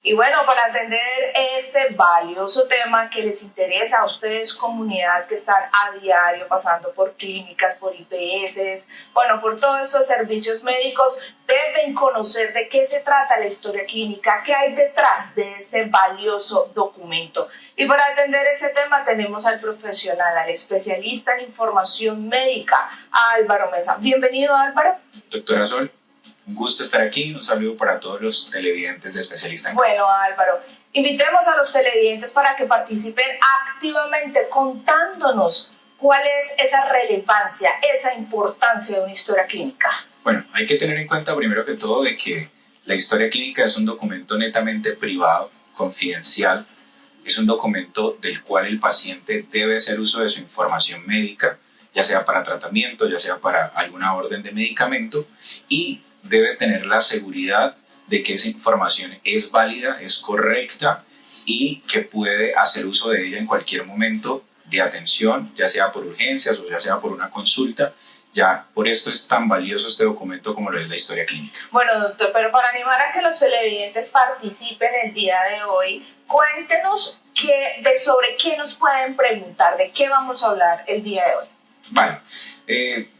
Y bueno, para atender este valioso tema que les interesa a ustedes, comunidad que están a diario pasando por clínicas, por IPS, bueno, por todos estos servicios médicos, deben conocer de qué se trata la historia clínica, qué hay detrás de este valioso documento. Y para atender este tema tenemos al profesional, al especialista en información médica, Álvaro Mesa. Bienvenido, Álvaro. Doctora Sol, un gusto estar aquí. Un saludo para todos los televidentes de Especialista en Casa. Bueno, Álvaro, invitemos a los televidentes para que participen activamente contándonos cuál es esa relevancia, esa importancia de una historia clínica. Bueno, hay que tener en cuenta primero que todo de que la historia clínica es un documento netamente privado, confidencial. Es un documento del cual el paciente debe hacer uso de su información médica, ya sea para tratamiento, ya sea para alguna orden de medicamento, y debe tener la seguridad de que esa información es válida, es correcta y que puede hacer uso de ella en cualquier momento de atención, ya sea por urgencias o ya sea por una consulta. Ya por esto es tan valioso este documento como lo es la historia clínica. Bueno, doctor, pero para animar a que los televidentes participen el día de hoy, cuéntenos sobre qué nos pueden preguntar, de qué vamos a hablar el día de hoy. Vale,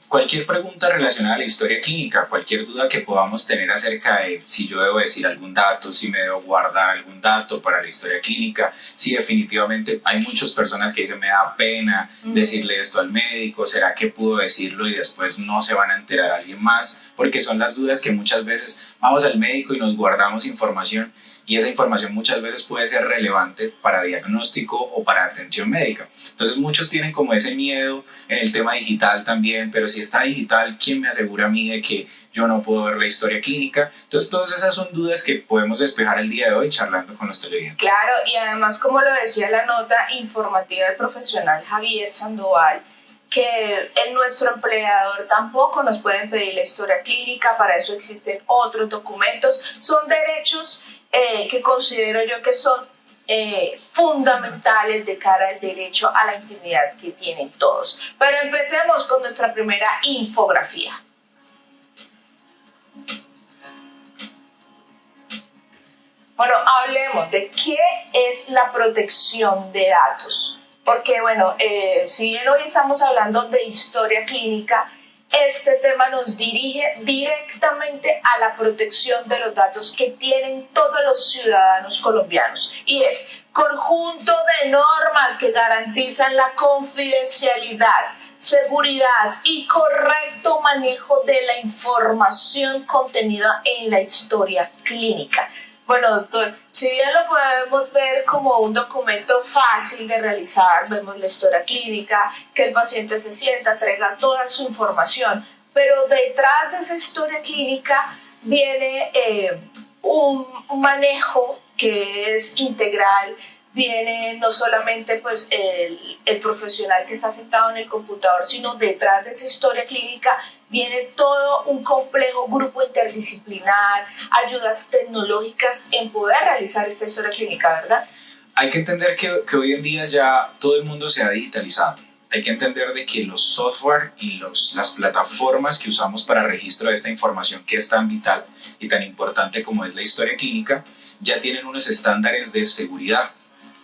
cualquier pregunta relacionada a la historia clínica, cualquier duda que podamos tener acerca de si yo debo decir algún dato, si me debo guardar algún dato para la historia clínica, si definitivamente hay muchas personas que dicen me da pena decirle esto al médico, ¿será que puedo decirlo y después no se van a enterar alguien más? Porque son las dudas que muchas veces vamos al médico y nos guardamos información y esa información muchas veces puede ser relevante para diagnóstico o para atención médica. Entonces muchos tienen como ese miedo en el tema digital también, pero si está digital, ¿quién me asegura a mí de que yo no puedo ver la historia clínica? Entonces todas esas son dudas que podemos despejar el día de hoy charlando con los televidentes. Claro, y además como lo decía la nota informativa del profesional Javier Sandoval, que en nuestro empleador tampoco nos pueden pedir la historia clínica, para eso existen otros documentos, son derechos que considero yo que son fundamentales de cara al derecho a la intimidad que tienen todos. Pero empecemos con nuestra primera infografía. Bueno, hablemos de qué es la protección de datos. Porque, bueno, si bien hoy estamos hablando de historia clínica, este tema nos dirige directamente a la protección de los datos que tienen todos los ciudadanos colombianos. Y es conjunto de normas que garantizan la confidencialidad, seguridad y correcto manejo de la información contenida en la historia clínica. Bueno, doctor, si bien lo podemos ver como un documento fácil de realizar, vemos la historia clínica, que el paciente se sienta, entrega toda su información, pero detrás de esa historia clínica viene un manejo que es integral. Viene no solamente pues, el profesional que está sentado en el computador, sino detrás de esa historia clínica viene todo un complejo grupo interdisciplinar, ayudas tecnológicas en poder realizar esta historia clínica, ¿verdad? Hay que entender que hoy en día ya todo el mundo se ha digitalizado. Hay que entender de que los software y las plataformas que usamos para registro de esta información que es tan vital y tan importante como es la historia clínica, ya tienen unos estándares de seguridad,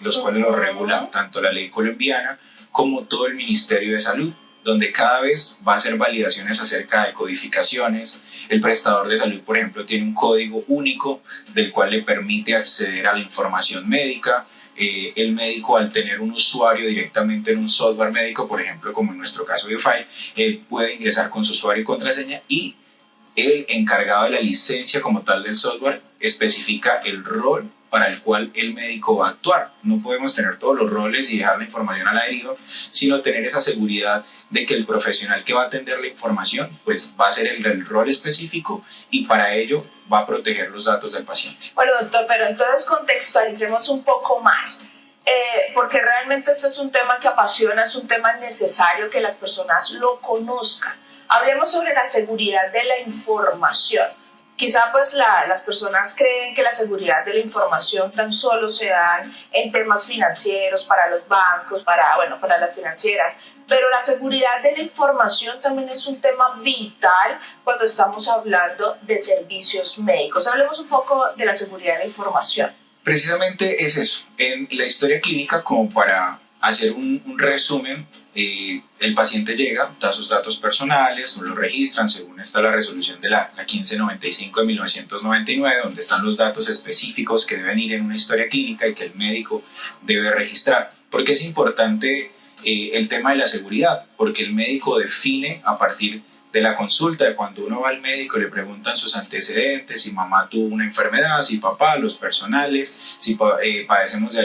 los cuales lo regulan tanto la ley colombiana como todo el Ministerio de Salud, donde cada vez va a hacer validaciones acerca de codificaciones. El prestador de salud, por ejemplo, tiene un código único del cual le permite acceder a la información médica. El médico, al tener un usuario directamente en un software médico, por ejemplo, como en nuestro caso Biofile, puede ingresar con su usuario y contraseña, y el encargado de la licencia como tal del software especifica el rol para el cual el médico va a actuar. No podemos tener todos los roles y dejar la información a la deriva, sino tener esa seguridad de que el profesional que va a atender la información pues va a ser el rol específico y para ello va a proteger los datos del paciente. Bueno, doctor, pero entonces contextualicemos un poco más, porque realmente esto es un tema que apasiona, es un tema necesario que las personas lo conozcan. Hablemos sobre la seguridad de la información. Quizá pues las personas creen que la seguridad de la información tan solo se da en temas financieros, para los bancos, para las financieras, pero la seguridad de la información también es un tema vital cuando estamos hablando de servicios médicos. Hablemos un poco de la seguridad de la información. Precisamente es eso. En la historia clínica, como para hacer un resumen, el paciente llega, da sus datos personales, los registran según está la resolución de la 1595 de 1999, donde están los datos específicos que deben ir en una historia clínica y que el médico debe registrar. ¿Por qué es importante el tema de la seguridad? Porque el médico define a partir de la consulta, de cuando uno va al médico, le preguntan sus antecedentes, si mamá tuvo una enfermedad, si papá, los personales, si padecemos de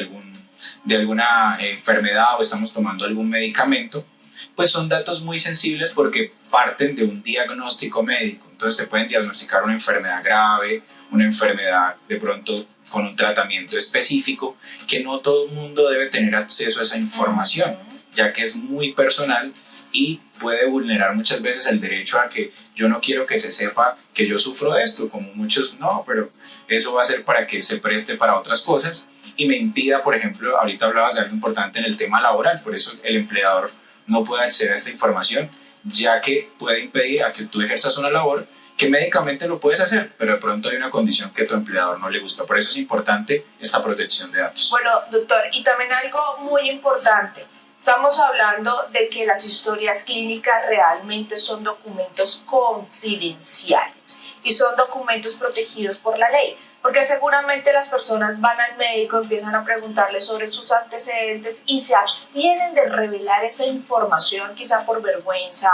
alguna enfermedad o estamos tomando algún medicamento, pues son datos muy sensibles porque parten de un diagnóstico médico. Entonces se pueden diagnosticar una enfermedad grave, una enfermedad de pronto con un tratamiento específico, que no todo el mundo debe tener acceso a esa información, ya que es muy personal y puede vulnerar muchas veces el derecho a que yo no quiero que se sepa que yo sufro de esto, como muchos no, pero eso va a ser para que se preste para otras cosas y me impida, por ejemplo, ahorita hablabas de algo importante en el tema laboral, por eso el empleador no puede acceder a esta información, ya que puede impedir a que tú ejerzas una labor que médicamente lo puedes hacer, pero de pronto hay una condición que a tu empleador no le gusta. Por eso es importante esta protección de datos. Bueno, doctor, y también algo muy importante. Estamos hablando de que las historias clínicas realmente son documentos confidenciales y son documentos protegidos por la ley, porque seguramente las personas van al médico, empiezan a preguntarle sobre sus antecedentes y se abstienen de revelar esa información, quizá por vergüenza,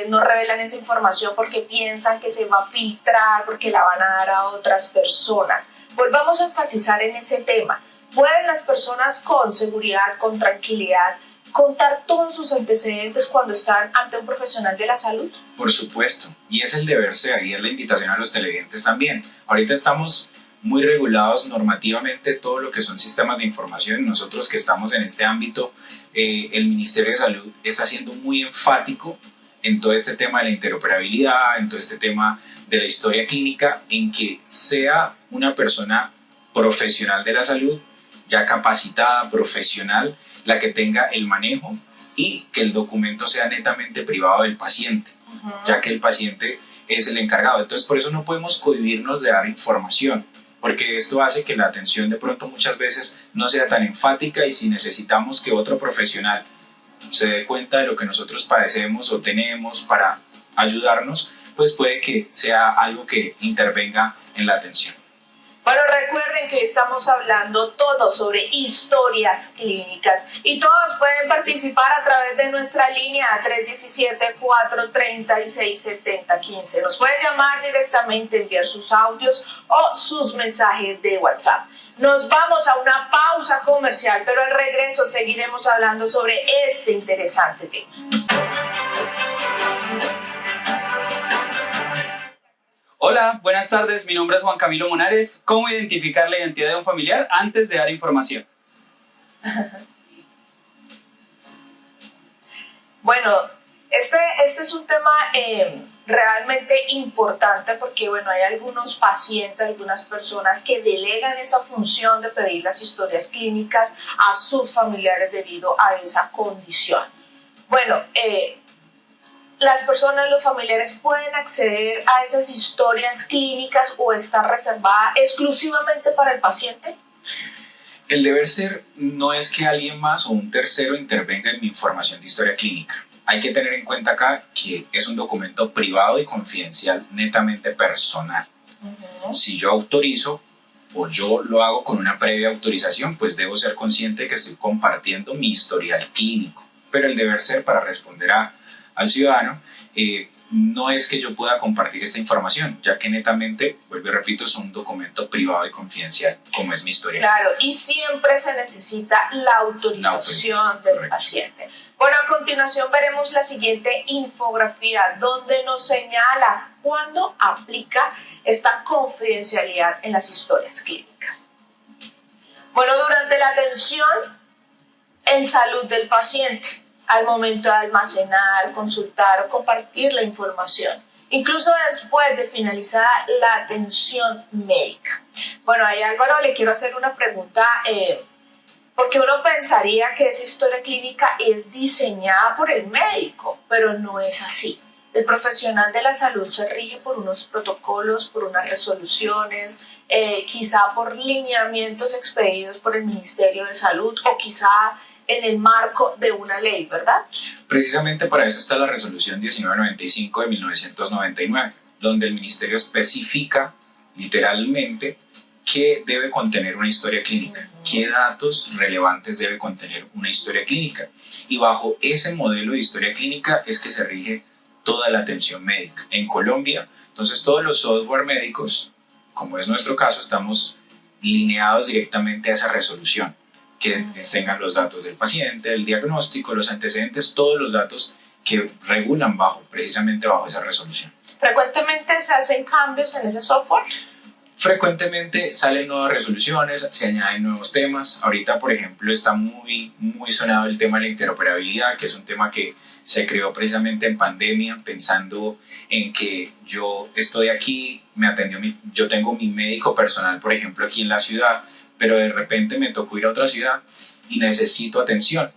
no revelan esa información porque piensan que se va a filtrar, porque la van a dar a otras personas. Volvamos a enfatizar en ese tema. ¿Pueden las personas con seguridad, con tranquilidad, contar todos sus antecedentes cuando están ante un profesional de la salud? Por supuesto, y es el deber ser, y es la invitación a los televidentes también. Ahorita estamos muy regulados normativamente todo lo que son sistemas de información. Nosotros que estamos en este ámbito, el Ministerio de Salud está siendo muy enfático en todo este tema de la interoperabilidad, en todo este tema de la historia clínica, en que sea una persona profesional de la salud, ya capacitada, profesional, la que tenga el manejo y que el documento sea netamente privado del paciente, ya que el paciente es el encargado. Entonces, por eso no podemos cohibirnos de dar información, porque esto hace que la atención de pronto muchas veces no sea tan enfática y si necesitamos que otro profesional se dé cuenta de lo que nosotros padecemos o tenemos para ayudarnos, pues puede que sea algo que intervenga en la atención. Bueno, recuerden que hoy estamos hablando todo sobre historias clínicas y todos pueden participar a través de nuestra línea 317-436-7015. Nos pueden llamar directamente, enviar sus audios o sus mensajes de WhatsApp. Nos vamos a una pausa comercial, pero al regreso seguiremos hablando sobre este interesante tema. Hola, buenas tardes. Mi nombre es Juan Camilo Monares. ¿Cómo identificar la identidad de un familiar antes de dar información? Bueno, este es un tema realmente importante porque, bueno, hay algunos pacientes, algunas personas que delegan esa función de pedir las historias clínicas a sus familiares debido a esa condición. Bueno, las personas, los familiares pueden acceder a esas historias clínicas o está reservada exclusivamente para el paciente. El deber ser no es que alguien más o un tercero intervenga en mi información de historia clínica. Hay que tener en cuenta acá que es un documento privado y confidencial, netamente personal. Si yo autorizo o yo lo hago con una previa autorización, pues debo ser consciente que estoy compartiendo mi historial clínico. Pero el deber ser para responder al ciudadano, no es que yo pueda compartir esta información, ya que netamente, vuelvo y repito, es un documento privado y confidencial, como es mi historia. Claro, y siempre se necesita la autorización del paciente. Bueno, a continuación veremos la siguiente infografía, donde nos señala cuándo aplica esta confidencialidad en las historias clínicas. Bueno, durante la atención en salud del paciente, al momento de almacenar, consultar o compartir la información, incluso después de finalizar la atención médica. Bueno, ahí Álvaro le quiero hacer una pregunta, porque uno pensaría que esa historia clínica es diseñada por el médico, pero no es así. El profesional de la salud se rige por unos protocolos, por unas resoluciones, quizá por lineamientos expedidos por el Ministerio de Salud o quizá en el marco de una ley, ¿verdad? Precisamente para eso está la resolución 1995 de 1999, donde el ministerio especifica literalmente qué debe contener una historia clínica, qué datos relevantes debe contener una historia clínica. Y bajo ese modelo de historia clínica es que se rige toda la atención médica. En Colombia, entonces todos los software médicos, como es nuestro caso, estamos lineados directamente a esa resolución, que tengan los datos del paciente, el diagnóstico, los antecedentes, todos los datos que regulan precisamente bajo esa resolución. ¿Frecuentemente se hacen cambios en ese software? Frecuentemente salen nuevas resoluciones, se añaden nuevos temas. Ahorita, por ejemplo, está muy sonado el tema de la interoperabilidad, que es un tema que se creó precisamente en pandemia, pensando en que yo estoy aquí, yo tengo mi médico personal, por ejemplo, aquí en la ciudad, pero de repente me tocó ir a otra ciudad y necesito atención,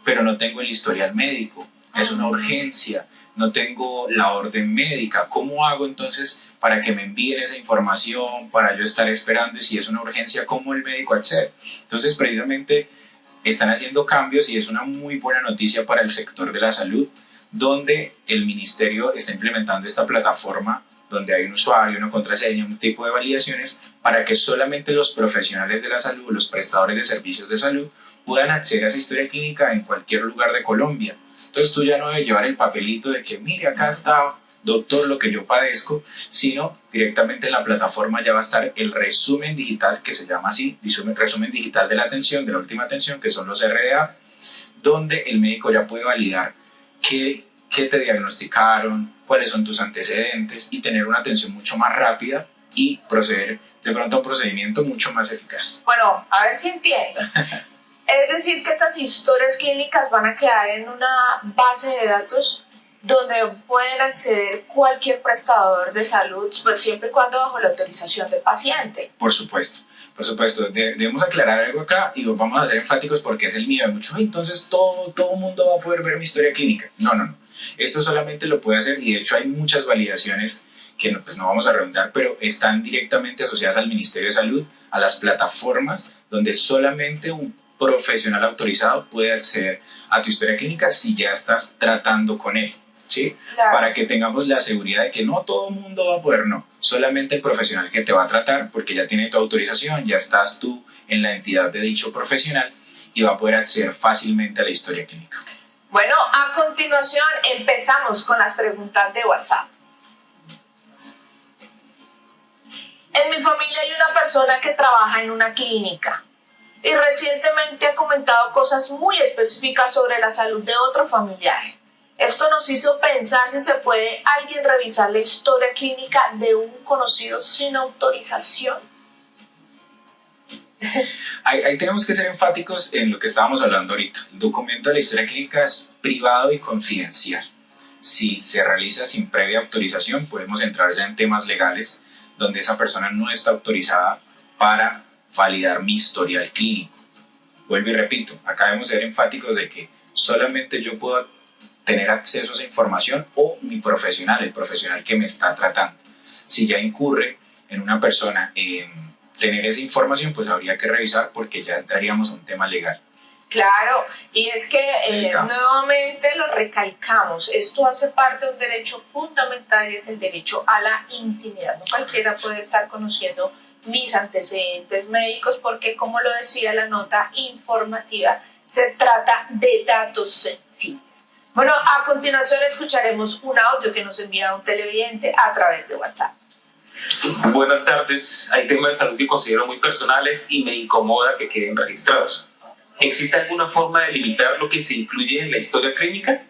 pero no tengo el historial médico, es una urgencia, no tengo la orden médica. ¿Cómo hago entonces para que me envíen esa información, para yo estar esperando? Y si es una urgencia, ¿cómo el médico accede? Entonces, precisamente, están haciendo cambios y es una muy buena noticia para el sector de la salud, donde el ministerio está implementando esta plataforma donde hay un usuario, una contraseña, un tipo de validaciones, para que solamente los profesionales de la salud, los prestadores de servicios de salud, puedan acceder a esa historia clínica en cualquier lugar de Colombia. Entonces tú ya no debes llevar el papelito de que, mire, acá está, doctor, lo que yo padezco, sino directamente en la plataforma ya va a estar el resumen digital, que se llama así, resumen digital de la atención, de la última atención, que son los RDA, donde el médico ya puede validar qué te diagnosticaron, cuáles son tus antecedentes y tener una atención mucho más rápida y proceder de pronto a un procedimiento mucho más eficaz. Bueno, a ver si entiendo. Es decir, que estas historias clínicas van a quedar en una base de datos donde pueden acceder cualquier prestador de salud, pues siempre y cuando bajo la autorización del paciente. Por supuesto. Por supuesto, debemos aclarar algo acá y vamos a ser enfáticos porque es el miedo de muchos. Entonces todo mundo va a poder ver mi historia clínica. No. Esto solamente lo puede hacer y de hecho hay muchas validaciones que no vamos a redundar, pero están directamente asociadas al Ministerio de Salud, a las plataformas donde solamente un profesional autorizado puede acceder a tu historia clínica si ya estás tratando con él, ¿sí? Claro. Para que tengamos la seguridad de que no todo el mundo va a poder, no. Solamente el profesional que te va a tratar, porque ya tiene tu autorización, ya estás tú en la entidad de dicho profesional y va a poder acceder fácilmente a la historia clínica. Bueno, a continuación empezamos con las preguntas de WhatsApp. En mi familia hay una persona que trabaja en una clínica y recientemente ha comentado cosas muy específicas sobre la salud de otro familiar. Esto nos hizo pensar si se puede alguien revisar la historia clínica de un conocido sin autorización. Ahí tenemos que ser enfáticos en lo que estábamos hablando ahorita. El documento de la historia clínica es privado y confidencial. Si se realiza sin previa autorización, podemos entrar ya en temas legales donde esa persona no está autorizada para validar mi historial clínico. Vuelvo y repito, acá debemos ser enfáticos de que solamente yo puedo tener acceso a esa información o mi profesional, el profesional que me está tratando. Si ya incurre en una persona en tener esa información, pues habría que revisar porque ya entraríamos a un tema legal. Claro, y es que nuevamente lo recalcamos, esto hace parte de un derecho fundamental y es el derecho a la intimidad. No cualquiera puede estar conociendo mis antecedentes médicos porque, como lo decía la nota informativa, se trata de datos sensibles. Bueno, a continuación escucharemos un audio que nos envía un televidente a través de WhatsApp. Buenas tardes, hay temas de salud que considero muy personales y me incomoda que queden registrados. ¿Existe alguna forma de limitar lo que se incluye en la historia clínica?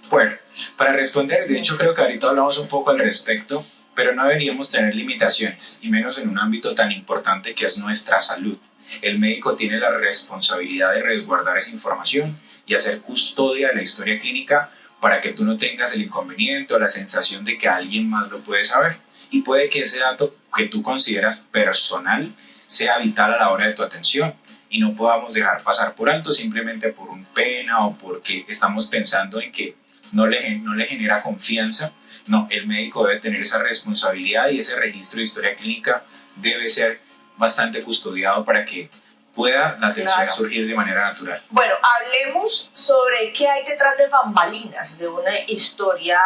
Bueno, para responder, de hecho creo que ahorita hablamos un poco al respecto, pero no deberíamos tener limitaciones, y menos en un ámbito tan importante que es nuestra salud. El médico tiene la responsabilidad de resguardar esa información y hacer custodia de la historia clínica para que tú no tengas el inconveniente o la sensación de que alguien más lo puede saber. Y puede que ese dato que tú consideras personal sea vital a la hora de tu atención y no podamos dejar pasar por alto simplemente por un pena o porque estamos pensando en que no le genera confianza No, el médico debe tener esa responsabilidad y ese registro de historia clínica debe ser bastante custodiado para que pueda la atención surgir de manera natural. Bueno, hablemos sobre qué hay detrás de bambalinas de una historia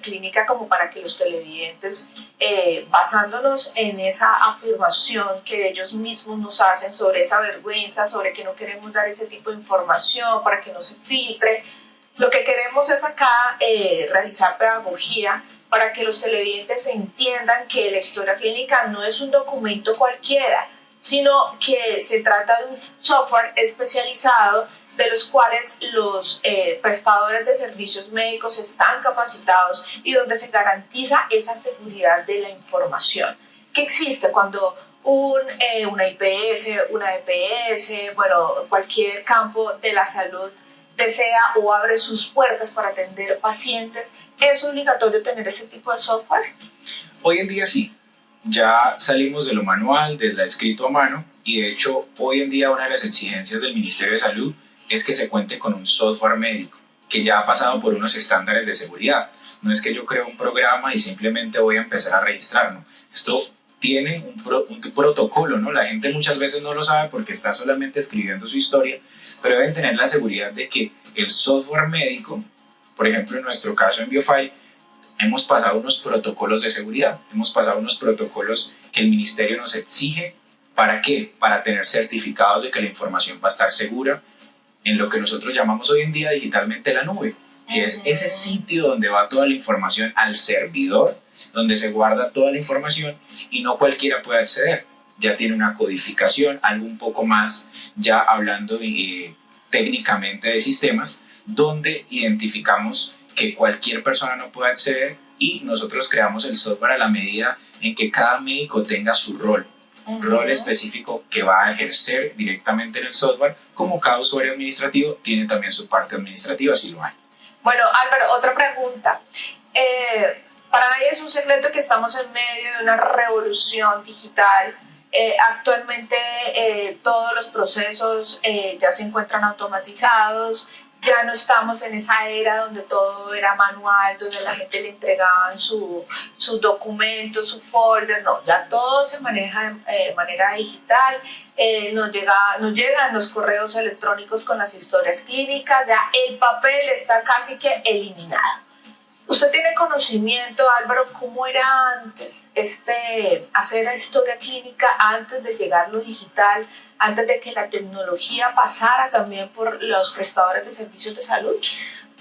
clínica, como para que los televidentes, basándonos en esa afirmación que ellos mismos nos hacen sobre esa vergüenza, sobre que no queremos dar ese tipo de información para que no se filtre, lo que queremos es acá realizar pedagogía para que los televidentes entiendan que la historia clínica no es un documento cualquiera, sino que se trata de un software especializado de los cuales los prestadores de servicios médicos están capacitados y donde se garantiza esa seguridad de la información que existe cuando una IPS, una EPS, bueno, cualquier campo de la salud desea o abre sus puertas para atender pacientes. ¿Es obligatorio tener ese tipo de software? Hoy en día sí. Ya salimos de lo manual, de lo escrito a mano, y de hecho hoy en día una de las exigencias del Ministerio de Salud es que se cuente con un software médico que ya ha pasado por unos estándares de seguridad. No es que yo creo un programa y simplemente voy a empezar a registrarlo. Esto tiene un protocolo, ¿no? La gente muchas veces no lo sabe porque está solamente escribiendo su historia, pero deben tener la seguridad de que el software médico, por ejemplo en nuestro caso en BioFi, hemos pasado unos protocolos de seguridad, hemos pasado unos protocolos que el ministerio nos exige. ¿Para qué? Para tener certificados de que la información va a estar segura en lo que nosotros llamamos hoy en día digitalmente la nube, que es ese sitio donde va toda la información al servidor, donde se guarda toda la información y no cualquiera puede acceder. Ya tiene una codificación, algo un poco más ya hablando técnicamente de sistemas, donde identificamos que cualquier persona no puede acceder y nosotros creamos el software a la medida en que cada médico tenga su rol, rol específico que va a ejercer directamente en el software, como cada usuario administrativo tiene también su parte administrativa, si lo hay. Bueno, Álvaro, otra pregunta. Para nadie es un secreto que estamos en medio de una revolución digital. Actualmente todos los procesos ya se encuentran automatizados. Ya no estamos en esa era donde todo era manual, donde la gente le entregaban sus documentos, su folder. No, ya todo se maneja de manera digital. Nos llegan los correos electrónicos con las historias clínicas. Ya el papel está casi que eliminado. ¿Usted tiene conocimiento, Álvaro, cómo era antes hacer la historia clínica antes de llegar lo digital, antes de que la tecnología pasara también por los prestadores de servicios de salud?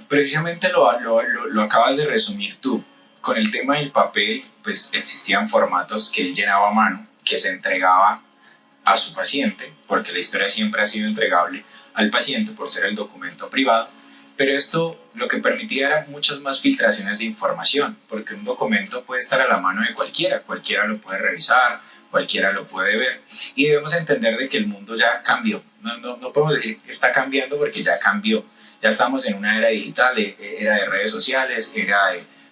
Precisamente lo acabas de resumir tú. Con el tema del papel, pues existían formatos que él llenaba a mano, que se entregaba a su paciente, porque la historia siempre ha sido entregable al paciente por ser el documento privado. Pero esto lo que permitía era muchas más filtraciones de información, porque un documento puede estar a la mano de cualquiera lo puede revisar, cualquiera lo puede ver, y debemos entender de que el mundo ya cambió. No podemos decir que está cambiando porque ya cambió. Ya estamos en una era digital, era de redes sociales,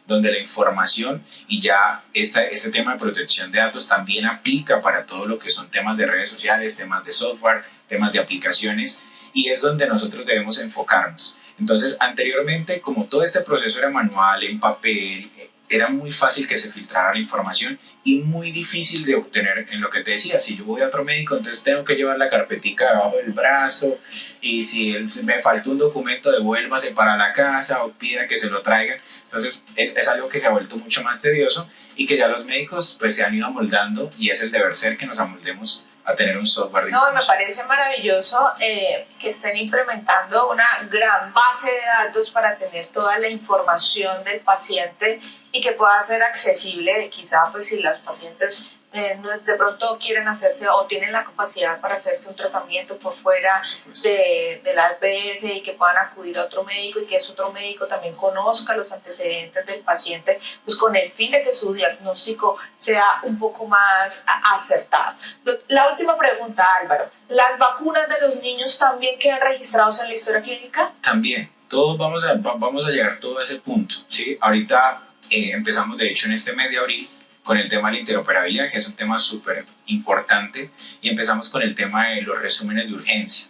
donde la información y ya este tema de protección de datos también aplica para todo lo que son temas de redes sociales, temas de software, temas de aplicaciones, y es donde nosotros debemos enfocarnos. Entonces, anteriormente, como todo este proceso era manual, en papel, era muy fácil que se filtrara la información y muy difícil de obtener. En lo que te decía, si yo voy a otro médico, entonces tengo que llevar la carpetica debajo del brazo, y si me falta un documento, devuélvase para la casa o pida que se lo traigan. Entonces, es algo que se ha vuelto mucho más tedioso y que ya los médicos pues, se han ido amoldando, y es el deber ser que nos amoldemos a tener un software de información. No, me parece maravilloso que estén implementando una gran base de datos para tener toda la información del paciente y que pueda ser accesible. Quizá pues si los pacientes de pronto quieren hacerse o tienen la capacidad para hacerse un tratamiento por fuera de la EPS, y que puedan acudir a otro médico y que ese otro médico también conozca los antecedentes del paciente, pues con el fin de que su diagnóstico sea un poco más acertado. La última pregunta, Álvaro, ¿las vacunas de los niños también quedan registrados en la historia clínica? También, todos vamos a llegar todo a ese punto, ¿sí? Ahorita empezamos de hecho en este mes de abril con el tema de la interoperabilidad, que es un tema súper importante, y empezamos con el tema de los resúmenes de urgencia,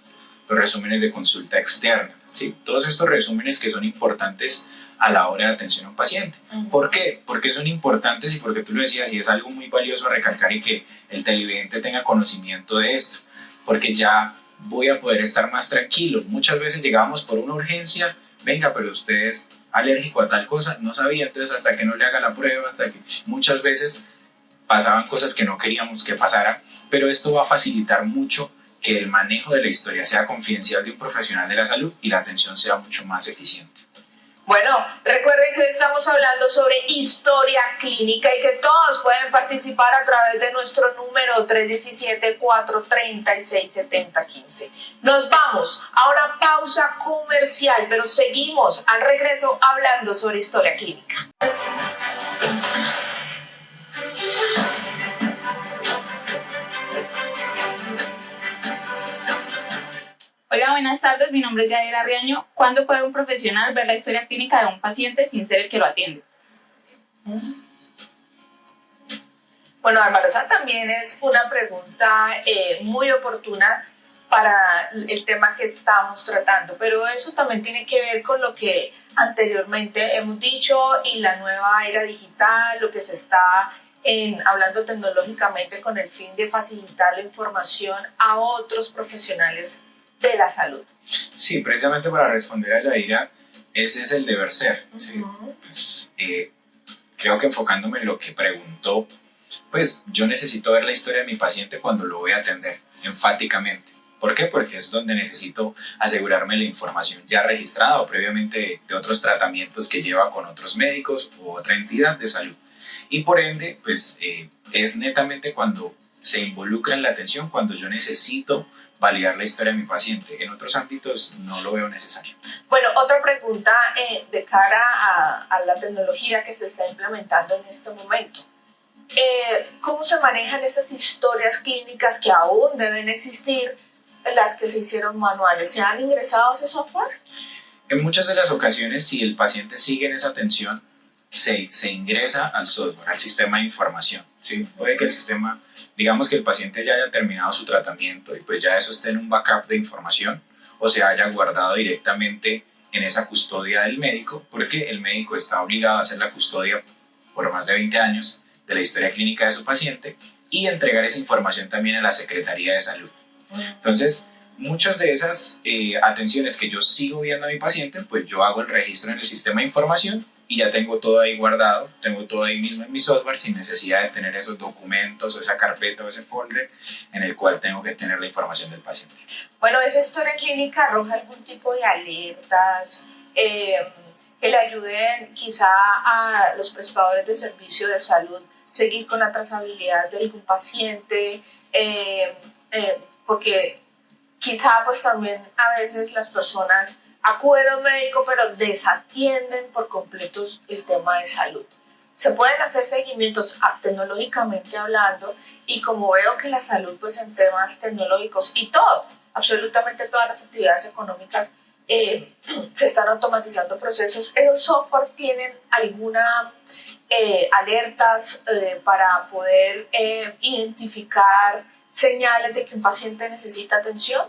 los resúmenes de consulta externa. ¿sí? Todos estos resúmenes que son importantes a la hora de atención a un paciente. ¿Por qué? Porque son importantes y porque tú lo decías y es algo muy valioso recalcar y que el televidente tenga conocimiento de esto, porque ya voy a poder estar más tranquilo. Muchas veces llegamos por una urgencia, venga, pero usted es alérgico a tal cosa, no sabía, entonces hasta que no le haga la prueba, hasta que muchas veces pasaban cosas que no queríamos que pasaran, pero esto va a facilitar mucho que el manejo de la historia sea confidencial de un profesional de la salud y la atención sea mucho más eficiente. Bueno, recuerden que hoy estamos hablando sobre historia clínica y que todos pueden participar a través de nuestro número 317-436-7015. Nos vamos a una pausa comercial, pero seguimos al regreso hablando sobre historia clínica. Hola, buenas tardes, mi nombre es Yadira Riaño. ¿Cuándo puede un profesional ver la historia clínica de un paciente sin ser el que lo atiende? Bueno, Álvaro, esa también es una pregunta muy oportuna para el tema que estamos tratando, pero eso también tiene que ver con lo que anteriormente hemos dicho y la nueva era digital, lo que se está hablando tecnológicamente con el fin de facilitar la información a otros profesionales de la salud. Sí, precisamente para responder a Yadira, ese es el deber ser. ¿Sí? Pues, creo que enfocándome en lo que preguntó, pues yo necesito ver la historia de mi paciente cuando lo voy a atender, enfáticamente. ¿Por qué? Porque es donde necesito asegurarme la información ya registrada o previamente de otros tratamientos que lleva con otros médicos u otra entidad de salud. Y por ende, pues es netamente cuando se involucra en la atención, cuando yo necesito validar la historia de mi paciente. En otros ámbitos no lo veo necesario. Bueno, otra pregunta de cara a la tecnología que se está implementando en este momento. ¿Cómo se manejan esas historias clínicas que aún deben existir, las que se hicieron manuales? ¿Se han ingresado a ese software? En muchas de las ocasiones, si el paciente sigue en esa atención, se ingresa al software, al sistema de información. ¿Sí? Puede que el sistema, digamos que el paciente ya haya terminado su tratamiento y pues ya eso esté en un backup de información o se haya guardado directamente en esa custodia del médico, porque el médico está obligado a hacer la custodia por más de 20 años de la historia clínica de su paciente y entregar esa información también a la Secretaría de Salud. Entonces, muchas de esas atenciones que yo sigo viendo a mi paciente, pues yo hago el registro en el sistema de información y ya tengo todo ahí guardado, tengo todo ahí mismo en mi software sin necesidad de tener esos documentos o esa carpeta o ese folder en el cual tengo que tener la información del paciente. Bueno, esa historia clínica arroja algún tipo de alertas que le ayuden quizá a los prestadores de servicio de salud seguir con la trazabilidad de algún paciente, porque quizá pues también a veces las personas acuden a un médico pero desatienden por completo el tema de salud. Se pueden hacer seguimientos tecnológicamente hablando y como veo que la salud pues en temas tecnológicos y todo, absolutamente todas las actividades económicas se están automatizando procesos, ¿esos software tienen alguna alertas para poder identificar señales de que un paciente necesita atención?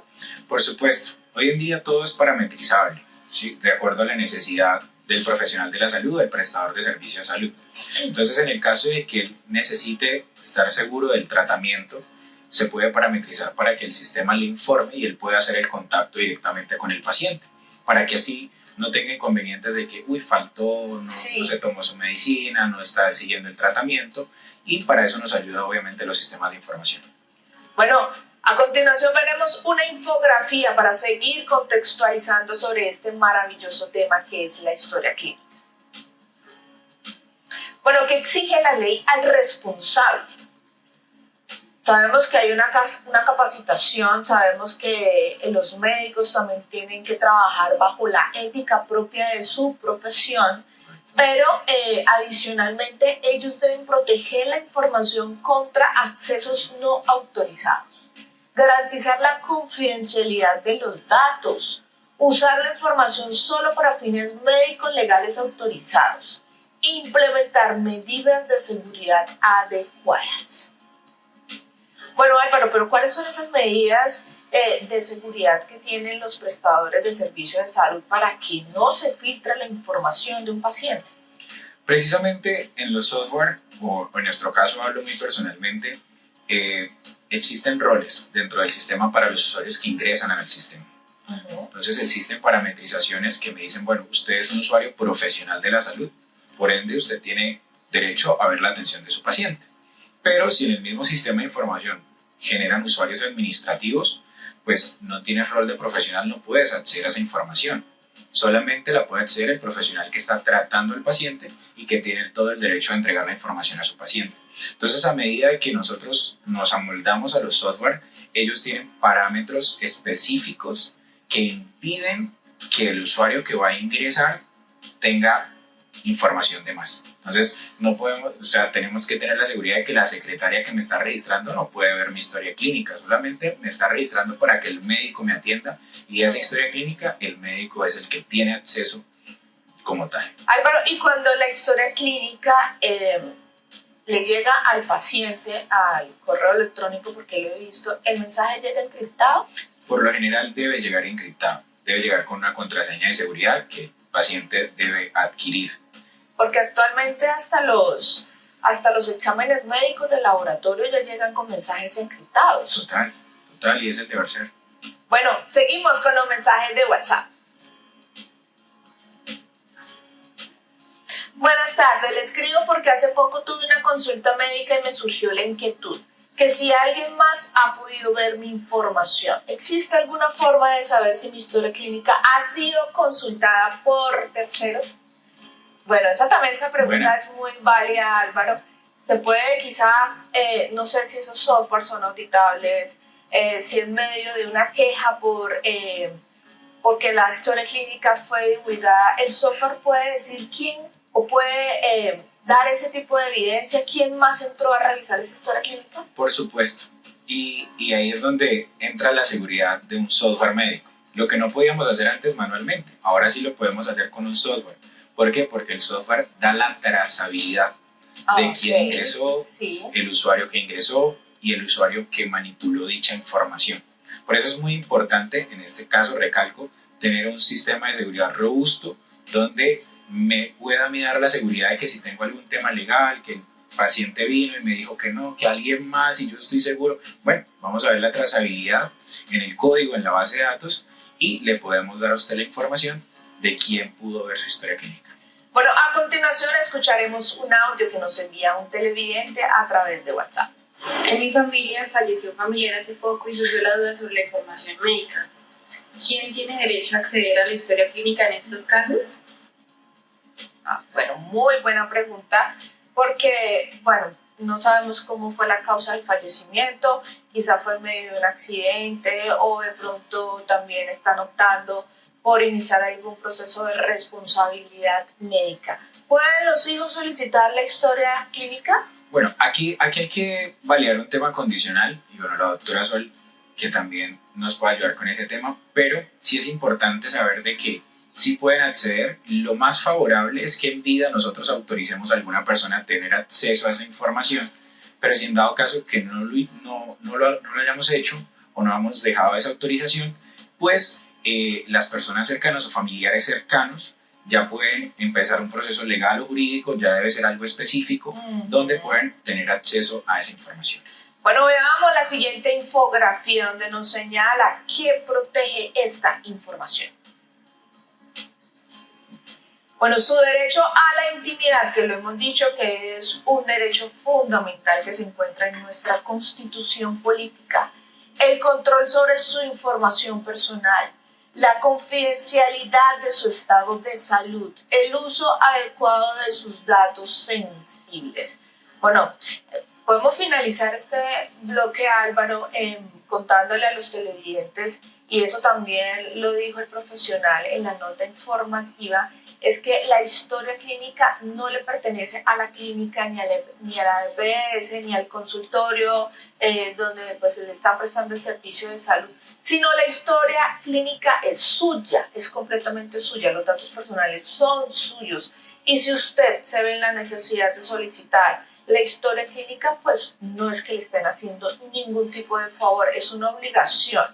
Por supuesto, hoy en día todo es parametrizable, ¿sí? De acuerdo a la necesidad del profesional de la salud, del prestador de servicio de salud. Entonces, en el caso de que él necesite estar seguro del tratamiento, se puede parametrizar para que el sistema le informe y él pueda hacer el contacto directamente con el paciente, para que así no tenga inconvenientes de que, faltó, no se tomó su medicina, no está siguiendo el tratamiento, y para eso nos ayuda obviamente los sistemas de información. Bueno, a continuación veremos una infografía para seguir contextualizando sobre este maravilloso tema que es la historia clínica. Bueno, ¿qué exige la ley al responsable? Sabemos que hay una capacitación, sabemos que los médicos también tienen que trabajar bajo la ética propia de su profesión, pero adicionalmente ellos deben proteger la información contra accesos no autorizados, garantizar la confidencialidad de los datos, usar la información solo para fines médicos legales autorizados, implementar medidas de seguridad adecuadas. Bueno, Álvaro, pero ¿cuáles son esas medidas de seguridad que tienen los prestadores de servicios de salud para que no se filtre la información de un paciente? Precisamente en los software, o en nuestro caso hablo muy personalmente, existen roles dentro del sistema para los usuarios que ingresan al sistema. Entonces existen parametrizaciones que me dicen, bueno, usted es un usuario profesional de la salud, por ende usted tiene derecho a ver la atención de su paciente. Pero si en el mismo sistema de información generan usuarios administrativos, pues no tienes rol de profesional, no puedes acceder a esa información. Solamente la puede acceder el profesional que está tratando al paciente y que tiene todo el derecho a entregar la información a su paciente. Entonces, a medida que nosotros nos amoldamos a los software, ellos tienen parámetros específicos que impiden que el usuario que va a ingresar tenga información de más. Entonces, no podemos, o sea, tenemos que tener la seguridad de que la secretaria que me está registrando no puede ver mi historia clínica, solamente me está registrando para que el médico me atienda, y esa historia clínica, el médico es el que tiene acceso como tal. Álvaro, y cuando la historia clínica le llega al paciente al correo electrónico, porque lo he visto, ¿el mensaje llega encriptado? Por lo general debe llegar encriptado, debe llegar con una contraseña de seguridad que el paciente debe adquirir. Porque actualmente hasta los exámenes médicos de laboratorio ya llegan con mensajes encriptados. Total, y es el deber ser. Bueno, seguimos con los mensajes de WhatsApp. Buenas tardes, le escribo porque hace poco tuve una consulta médica y me surgió la inquietud que si alguien más ha podido ver mi información. ¿Existe alguna forma de saber si mi historia clínica ha sido consultada por terceros? Bueno, esa pregunta es muy válida, Álvaro. Se puede quizá, no sé si esos softwares son auditables, si en medio de una queja porque la historia clínica fue divulgada, el software puede decir quién, o puede dar ese tipo de evidencia, quién más entró a revisar esa historia clínica. Por supuesto, y ahí es donde entra la seguridad de un software médico. Lo que no podíamos hacer antes manualmente, ahora sí lo podemos hacer con un software. ¿Por qué? Porque el software da la trazabilidad de quién ingresó, sí, el usuario que ingresó y el usuario que manipuló dicha información. Por eso es muy importante, en este caso recalco, tener un sistema de seguridad robusto donde me pueda mirar la seguridad de que si tengo algún tema legal, que el paciente vino y me dijo que no, que alguien más y yo estoy seguro, bueno, vamos a ver la trazabilidad en el código, en la base de datos, y le podemos dar a usted la información de quién pudo ver su historia clínica. Bueno, a continuación escucharemos un audio que nos envía un televidente a través de WhatsApp. En mi familia falleció un familiar hace poco y surgió la duda sobre la información médica. ¿Quién tiene derecho a acceder a la historia clínica en estos casos? Bueno, muy buena pregunta, porque, bueno, no sabemos cómo fue la causa del fallecimiento, quizá fue en medio de un accidente o de pronto también están optando por iniciar algún proceso de responsabilidad médica. ¿Pueden los hijos solicitar la historia clínica? Bueno, aquí hay que validar un tema condicional, y bueno, la doctora Sol, que también nos puede ayudar con ese tema, pero sí es importante saber de que sí pueden acceder. Lo más favorable es que en vida nosotros autoricemos a alguna persona a tener acceso a esa información, pero si en dado caso que no lo hayamos hecho o no hemos dejado esa autorización, pues las personas cercanas o familiares cercanos ya pueden empezar un proceso legal o jurídico, ya debe ser algo específico, donde pueden tener acceso a esa información. Bueno, veamos la siguiente infografía donde nos señala qué protege esta información. Bueno, su derecho a la intimidad, que lo hemos dicho que es un derecho fundamental que se encuentra en nuestra Constitución política, el control sobre su información personal, la confidencialidad de su estado de salud, el uso adecuado de sus datos sensibles. Bueno, podemos finalizar este bloque, Álvaro, contándole a los televidentes, y eso también lo dijo el profesional en la nota informativa, es que la historia clínica no le pertenece a la clínica ni a la EPS ni al consultorio donde pues, le están prestando el servicio de salud, sino la historia clínica es suya, es completamente suya, los datos personales son suyos, y si usted se ve en la necesidad de solicitar la historia clínica, pues no es que le estén haciendo ningún tipo de favor, es una obligación.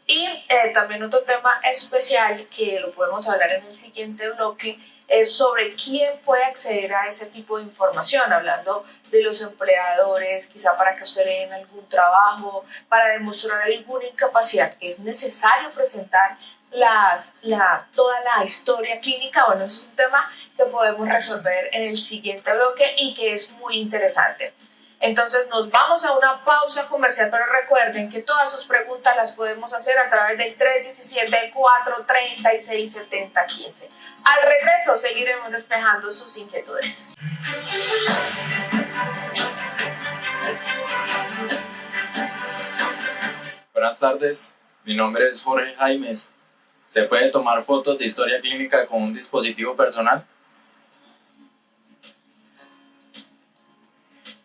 Y también otro tema especial que lo podemos hablar en el siguiente bloque es sobre quién puede acceder a ese tipo de información, hablando de los empleadores, quizá para que ustedes den algún trabajo, para demostrar alguna incapacidad. ¿Es necesario presentar toda la historia clínica? Bueno, eso es un tema que podemos resolver en el siguiente bloque y que es muy interesante. Entonces nos vamos a una pausa comercial, pero recuerden que todas sus preguntas las podemos hacer a través del 317-436-7015. Al regreso seguiremos despejando sus inquietudes. Buenas tardes, mi nombre es Jorge Jaimes. ¿Se puede tomar fotos de historia clínica con un dispositivo personal?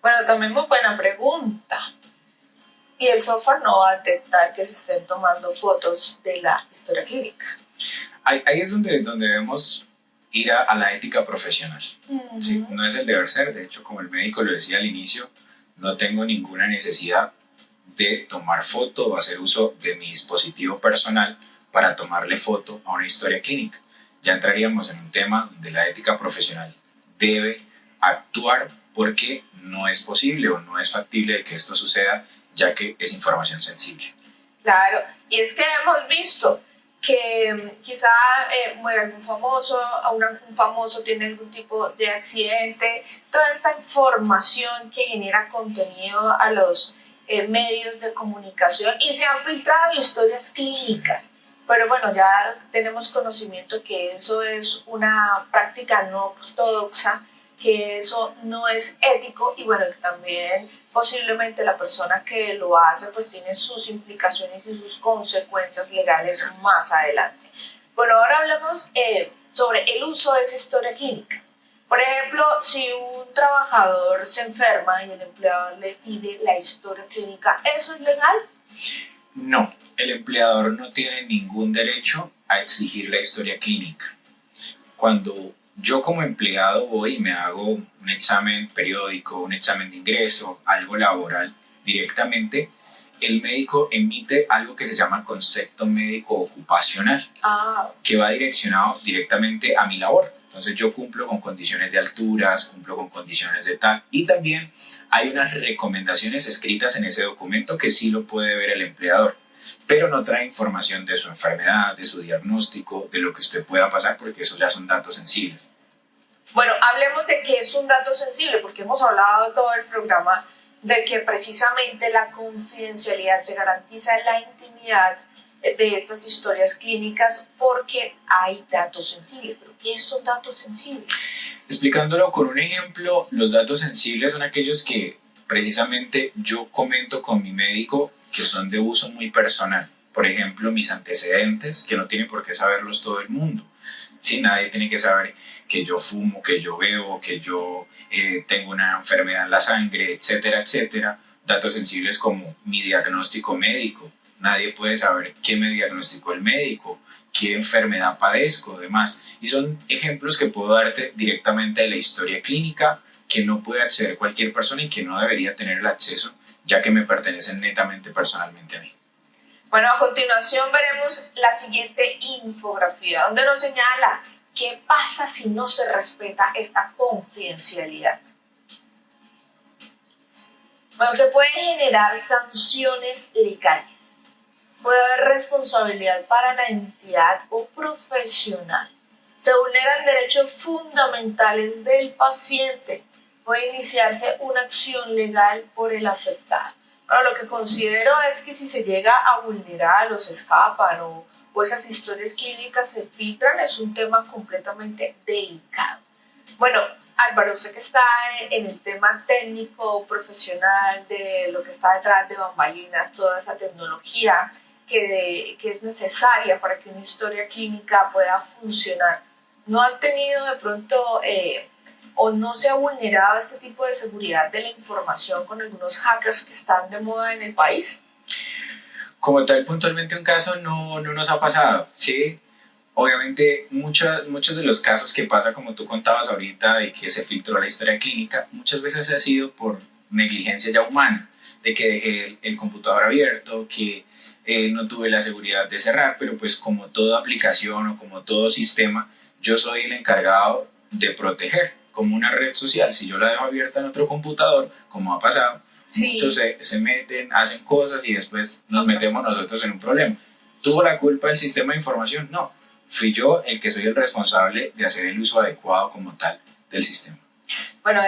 Bueno, también muy buena pregunta. Y el software no va a detectar que se estén tomando fotos de la historia clínica. Ahí es donde debemos ir a la ética profesional. ¿Sí? No es el deber ser, de hecho, como el médico lo decía al inicio, no tengo ninguna necesidad de tomar foto o hacer uso de mi dispositivo personal para tomarle foto a una historia clínica. Ya entraríamos en un tema donde la ética profesional debe actuar porque no es posible o no es factible que esto suceda, ya que es información sensible. Claro, y es que hemos visto que quizá muere algún famoso, un famoso tiene algún tipo de accidente, toda esta información que genera contenido a los medios de comunicación y se han filtrado historias clínicas. Pero bueno, ya tenemos conocimiento que eso es una práctica no ortodoxa, que eso no es ético y bueno, también posiblemente la persona que lo hace pues tiene sus implicaciones y sus consecuencias legales más adelante. Bueno, ahora hablamos sobre el uso de esa historia clínica. Por ejemplo, si un trabajador se enferma y el empleador le pide la historia clínica, ¿eso es legal? No, el empleador no tiene ningún derecho a exigir la historia clínica. Cuando yo como empleado voy y me hago un examen periódico, un examen de ingreso, algo laboral directamente, el médico emite algo que se llama concepto médico ocupacional, que va direccionado directamente a mi labor. Entonces yo cumplo con condiciones de alturas, cumplo con condiciones de tal, y también hay unas recomendaciones escritas en ese documento que sí lo puede ver el empleador, pero no trae información de su enfermedad, de su diagnóstico, de lo que usted pueda pasar, porque esos ya son datos sensibles. Bueno, hablemos de qué es un dato sensible, porque hemos hablado todo el programa de que precisamente la confidencialidad se garantiza en la intimidad de estas historias clínicas porque hay datos sensibles. ¿Pero qué son datos sensibles? Explicándolo con un ejemplo, los datos sensibles son aquellos que precisamente yo comento con mi médico que son de uso muy personal. Por ejemplo, mis antecedentes, que no tiene por qué saberlos todo el mundo. ¿Sí? Nadie tiene que saber que yo fumo, que yo bebo, que yo tengo una enfermedad en la sangre, etcétera, etcétera. Datos sensibles como mi diagnóstico médico. Nadie puede saber qué me diagnosticó el médico, qué enfermedad padezco, demás. Y son ejemplos que puedo darte directamente de la historia clínica que no puede acceder cualquier persona y que no debería tener el acceso, ya que me pertenecen netamente personalmente a mí. Bueno, a continuación veremos la siguiente infografía, donde nos señala qué pasa si no se respeta esta confidencialidad. Bueno, se pueden generar sanciones legales. Puede haber responsabilidad para la entidad o profesional. Se vulneran derechos fundamentales del paciente. Puede iniciarse una acción legal por el afectado. Bueno, lo que considero es que si se llega a vulnerar o se escapan o esas historias clínicas se filtran, es un tema completamente delicado. Bueno, Álvaro, usted que está en el tema técnico, profesional, de lo que está detrás de bambalinas, toda esa tecnología que es necesaria para que una historia clínica pueda funcionar, ¿no han tenido de pronto o no se ha vulnerado este tipo de seguridad de la información con algunos hackers que están de moda en el país? Como tal, puntualmente un caso no nos ha pasado, ¿sí? Obviamente, muchos de los casos que pasa, como tú contabas ahorita, de que se filtró la historia clínica, muchas veces ha sido por negligencia ya humana, de que dejé el computador abierto, que no tuve la seguridad de cerrar, pero pues como toda aplicación o como todo sistema, yo soy el encargado de proteger, como una red social. Si yo la dejo abierta en otro computador, como ha pasado, Sí. muchos se meten, hacen cosas y después nos metemos nosotros en un problema. ¿Tuvo la culpa el sistema de información? No, fui yo el que soy el responsable de hacer el uso adecuado como tal del sistema. Bueno,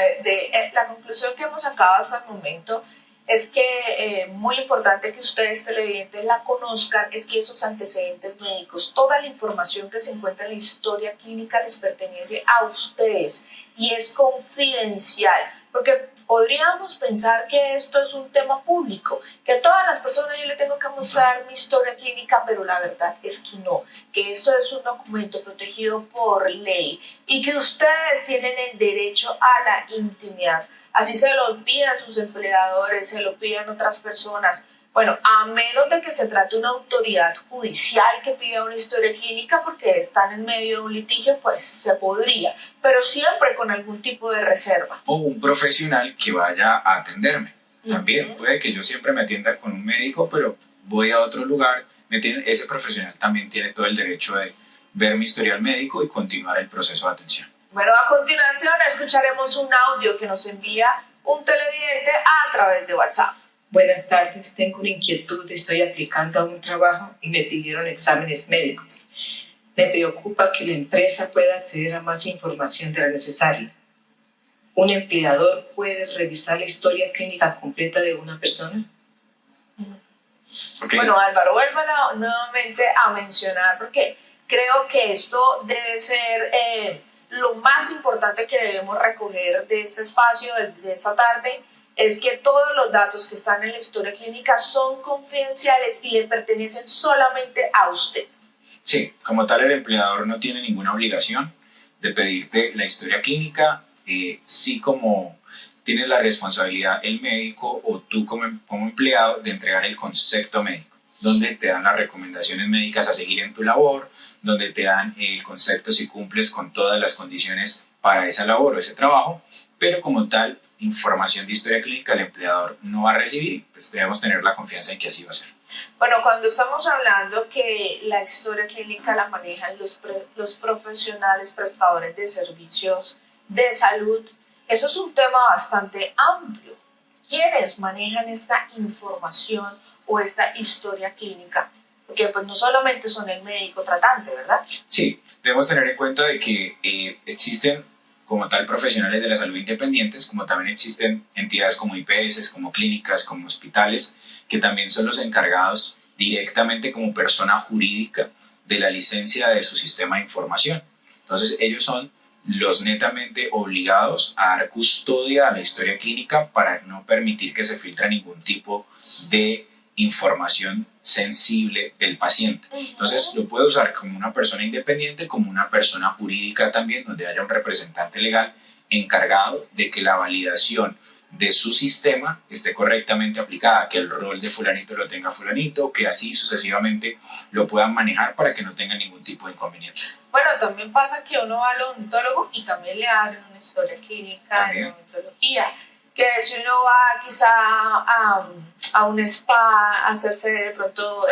la conclusión que hemos sacado hasta el momento es que muy importante que ustedes televidentes la conozcan, es que esos antecedentes médicos, toda la información que se encuentra en la historia clínica les pertenece a ustedes y es confidencial, porque podríamos pensar que esto es un tema público, que a todas las personas yo le tengo que mostrar mi historia clínica, pero la verdad es que no, que esto es un documento protegido por ley y que ustedes tienen el derecho a la intimidad. Así se lo pidan sus empleadores, se lo pidan otras personas. Bueno, a menos de que se trate de una autoridad judicial que pida una historia clínica porque están en medio de un litigio, pues se podría, pero siempre con algún tipo de reserva. O un profesional que vaya a atenderme. También Ujú. puede que yo siempre me atienda con un médico, pero voy a otro lugar. Ese profesional también tiene todo el derecho de ver mi historial médico y continuar el proceso de atención. Bueno, a continuación escucharemos un audio que nos envía un televidente a través de WhatsApp. Buenas tardes, tengo una inquietud, estoy aplicando a un trabajo y me pidieron exámenes médicos. Me preocupa que la empresa pueda acceder a más información de la necesaria. ¿Un empleador puede revisar la historia clínica completa de una persona? Okay. Bueno, Álvaro, vuelvan nuevamente a mencionar porque creo que esto debe ser lo más importante que debemos recoger de este espacio, de esta tarde, es que todos los datos que están en la historia clínica son confidenciales y le pertenecen solamente a usted. Sí, como tal el empleador no tiene ninguna obligación de pedirte la historia clínica, sí como tiene la responsabilidad el médico o tú como empleado de entregar el concepto médico, donde te dan las recomendaciones médicas a seguir en tu labor, donde te dan el concepto si cumples con todas las condiciones para esa labor o ese trabajo, pero como tal, información de historia clínica el empleador no va a recibir, pues debemos tener la confianza en que así va a ser. Bueno, cuando estamos hablando que la historia clínica la manejan los profesionales prestadores de servicios de salud, eso es un tema bastante amplio. ¿Quiénes manejan esta información o esta historia clínica? Porque pues no solamente son el médico tratante, ¿verdad? Sí, debemos tener en cuenta de que existen como tal profesionales de la salud independientes, como también existen entidades como IPS, como clínicas, como hospitales, que también son los encargados directamente como persona jurídica de la licencia de su sistema de información. Entonces ellos son los netamente obligados a dar custodia a la historia clínica para no permitir que se filtre ningún tipo de información sensible del paciente. Entonces lo puede usar como una persona independiente, como una persona jurídica también, donde haya un representante legal encargado de que la validación de su sistema esté correctamente aplicada, que el rol de fulanito lo tenga fulanito, que así sucesivamente lo puedan manejar para que no tenga ningún tipo de inconveniente. Bueno, también pasa que uno va al odontólogo y también le abren una historia clínica en odontología, que si uno va quizá a un spa a hacerse de pronto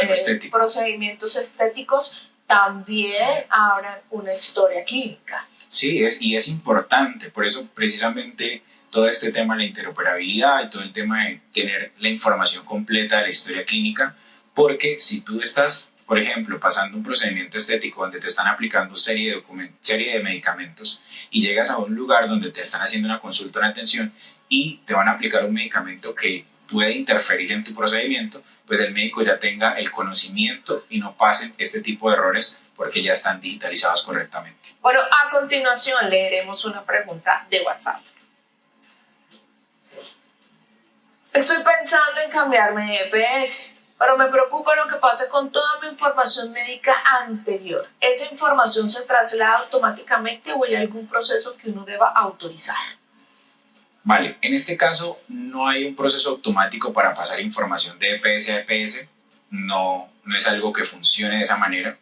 procedimientos estéticos, también abran una historia clínica. Sí, y es importante, por eso precisamente todo este tema de la interoperabilidad y todo el tema de tener la información completa de la historia clínica, porque si tú estás, por ejemplo, pasando un procedimiento estético donde te están aplicando serie de medicamentos y llegas a un lugar donde te están haciendo una consulta, una atención y te van a aplicar un medicamento que puede interferir en tu procedimiento, pues el médico ya tenga el conocimiento y no pasen este tipo de errores porque ya están digitalizados correctamente. Bueno, a continuación leeremos una pregunta de WhatsApp. Estoy pensando en cambiarme de EPS, pero me preocupa lo que pase con toda mi información médica anterior. ¿Esa información se traslada automáticamente o hay algún proceso que uno deba autorizar? Vale, en este caso no hay un proceso automático para pasar información de EPS a EPS, no es algo que funcione de esa manera.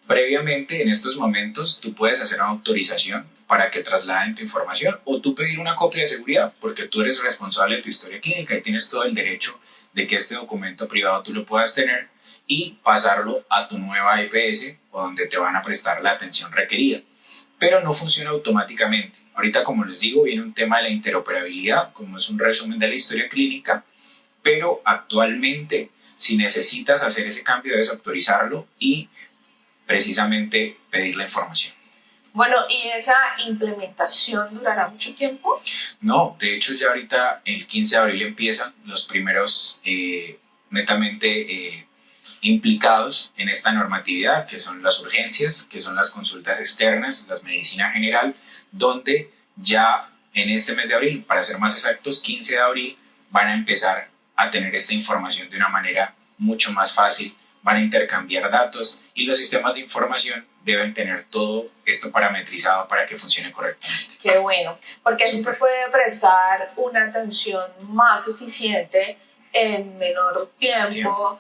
Previamente, en estos momentos, tú puedes hacer una autorización para que trasladen tu información o tú pedir una copia de seguridad porque tú eres responsable de tu historia clínica y tienes todo el derecho de que este documento privado tú lo puedas tener y pasarlo a tu nueva EPS o donde te van a prestar la atención requerida. Pero no funciona automáticamente. Ahorita, como les digo, viene un tema de la interoperabilidad, como es un resumen de la historia clínica, pero actualmente, si necesitas hacer ese cambio, debes autorizarlo y precisamente pedir la información. Bueno, ¿y esa implementación durará mucho tiempo? No, de hecho ya ahorita el 15 de abril empiezan los primeros netamente implicados en esta normatividad, que son las urgencias, que son las consultas externas, la medicina general, donde ya en este mes de abril, para ser más exactos, 15 de abril, van a empezar a tener esta información de una manera mucho más fácil, van a intercambiar datos y los sistemas de información deben tener todo esto parametrizado para que funcione correctamente. Qué bueno, porque así se puede prestar una atención más eficiente en menor tiempo,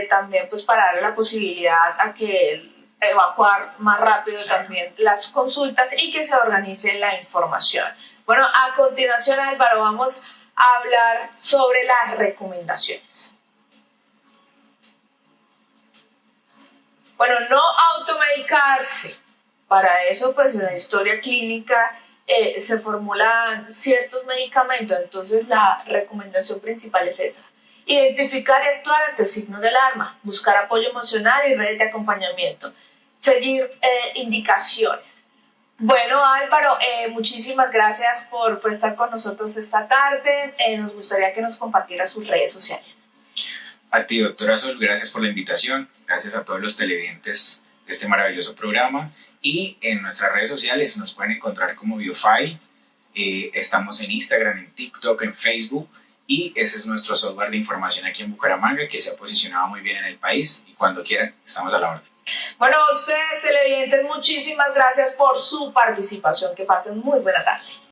también pues para darle la posibilidad a que evacuar más rápido también las consultas y que se organice la información. Bueno, a continuación, Álvaro, vamos a hablar sobre las recomendaciones. Bueno, no automedicarse. Para eso, pues en la historia clínica se formulan ciertos medicamentos, entonces la recomendación principal es esa. Identificar y actuar ante signos de alarma, buscar apoyo emocional y redes de acompañamiento, seguir indicaciones. Bueno, Álvaro, muchísimas gracias por estar con nosotros esta tarde. Nos gustaría que nos compartiera sus redes sociales. A ti, doctora Sol, gracias por la invitación. Gracias a todos los televidentes de este maravilloso programa. Y en nuestras redes sociales nos pueden encontrar como Biofile. Estamos en Instagram, en TikTok, en Facebook. Y ese es nuestro software de información aquí en Bucaramanga, que se ha posicionado muy bien en el país. Y cuando quieran, estamos a la orden. Bueno, a ustedes, televidentes, muchísimas gracias por su participación. Que pasen muy buena tarde.